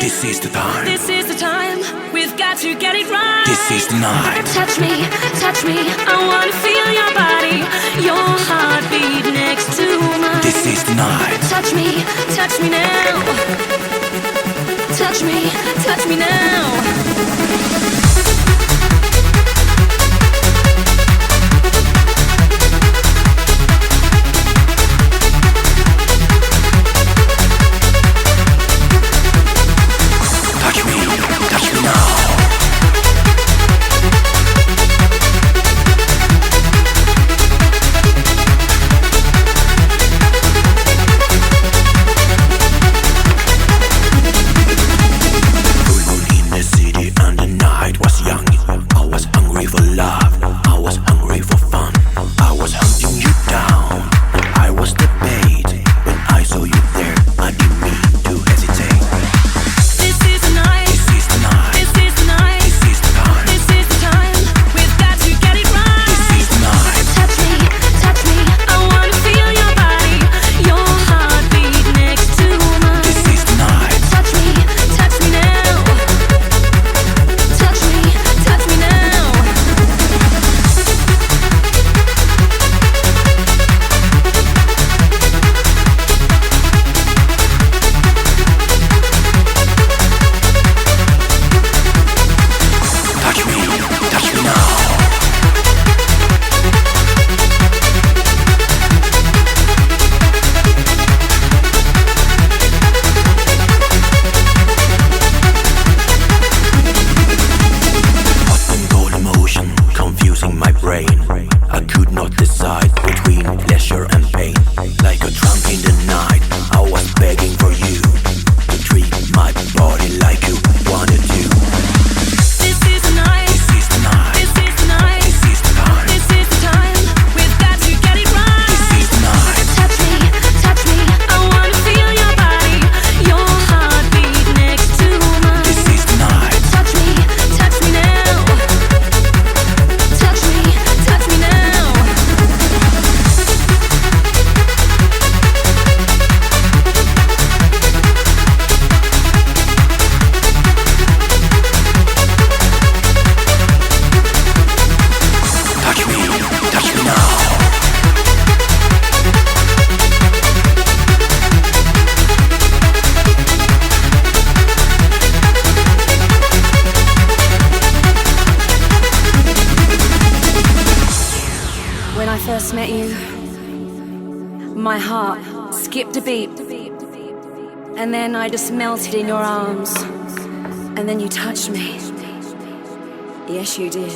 This is the time. This is the time. We've got to get it right. This is the night. Touch me, touch me. I wanna feel your body, your heartbeat next to mine. This is the night. Touch me now. Touch me now. When I first met you, my heart skipped a beat, and then I just melted in your arms, and then you touched me. Yes, you did.